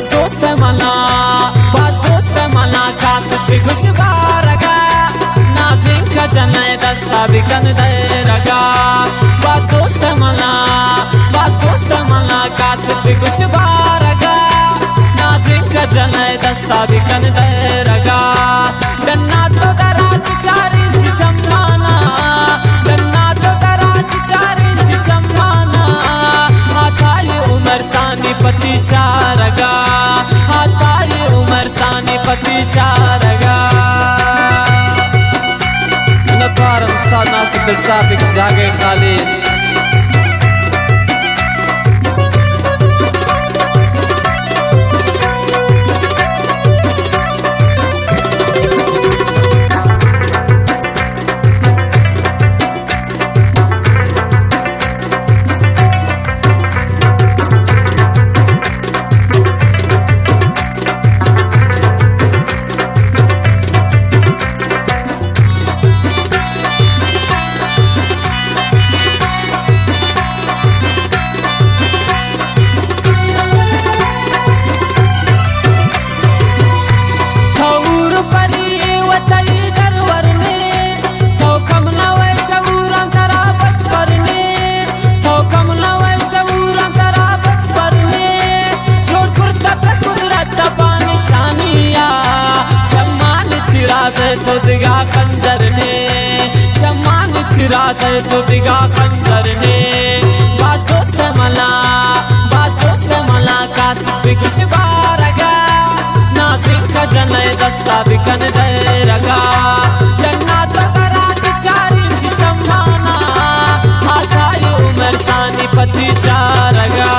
दोस्त मला कासत भी खुशबारगा नाज़िम का जनाए दस्ता भी कन दे रगा बाज दोस्त मला कासत भी खुशबारगा नाज़िम का जनाए दस्ता भी कन दे रगा गन्ना तो दराज चारी थी चम्माना गन्ना तो दराज चारी थी चम्माना हाथाई उमर सानी पति चारगा हाथाई उमर सानी पति चारगा नकार उस्ताद नासिर दिल साफी की जागे खालिद तो दिगा खंजर ने चमान किराज तो दिगा खंजर ने बाज दोस्त मला कासिफ भी खुशबारगा नाज़िम का जनाए दस्ता भी कन दे रगा गन्ना तो दराज चारी थी चम्माना हाथाई उमर सानी पति चारगा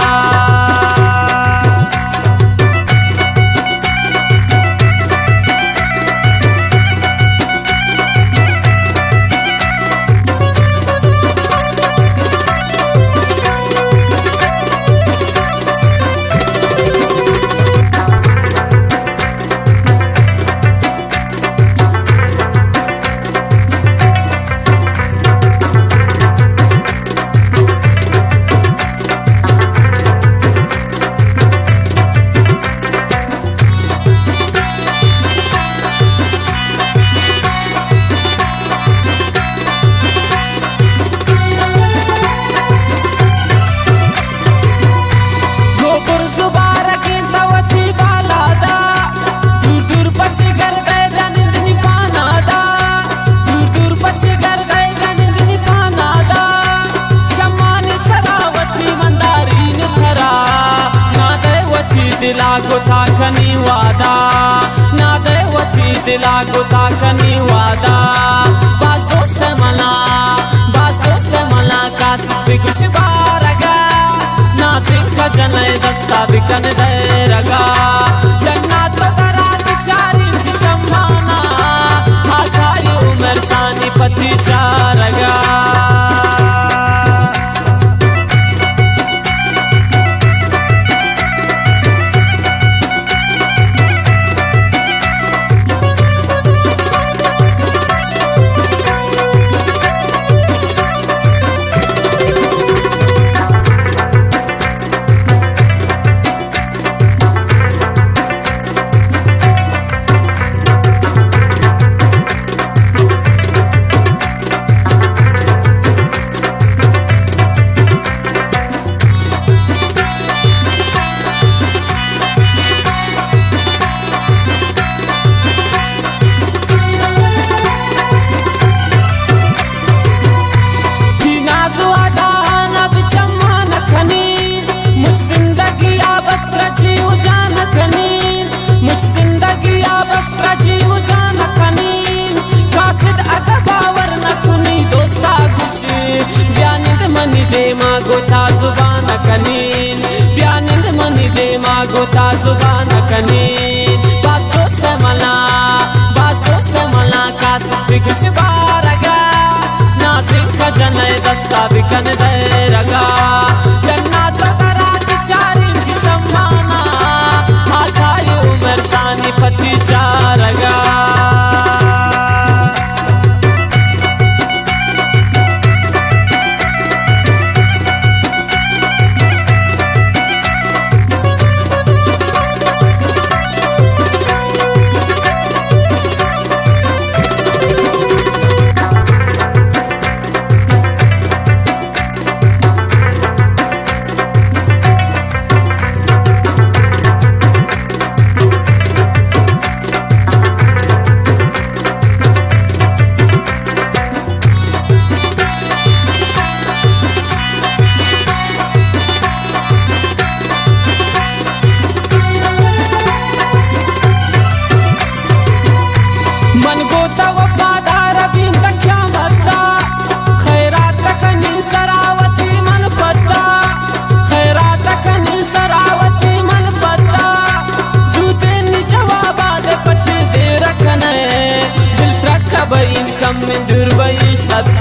दिला को था खनी वादा ना देवती दिला को था खनी वादा बाज दोस्त मला कासिफ भी खुशबारगा नाज़िम का जनाए दस्ता भी कन दे रगा गन्ना तो दराज चारी थी चम्माना हाथाई उमर सानी पति चारगा मनी दे मागो था जुबान कनीन प्यानिंद मनी दे मागो था जुबान कनीन बाज दोस्त मला कासिफ भी खुशबारगा नाज़िम का जनाए दस्ता भी कन दे रगा गन्ना तो दराज चारी थी चम्माना हाथाई उमर सानी पति चारगा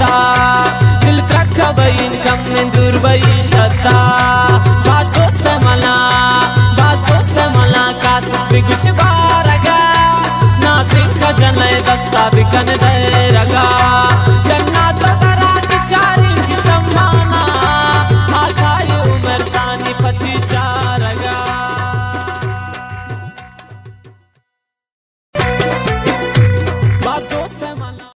शता दिल त्रख बईन कम में दूर बई शता बास दोस्त मला कास बिगुश बा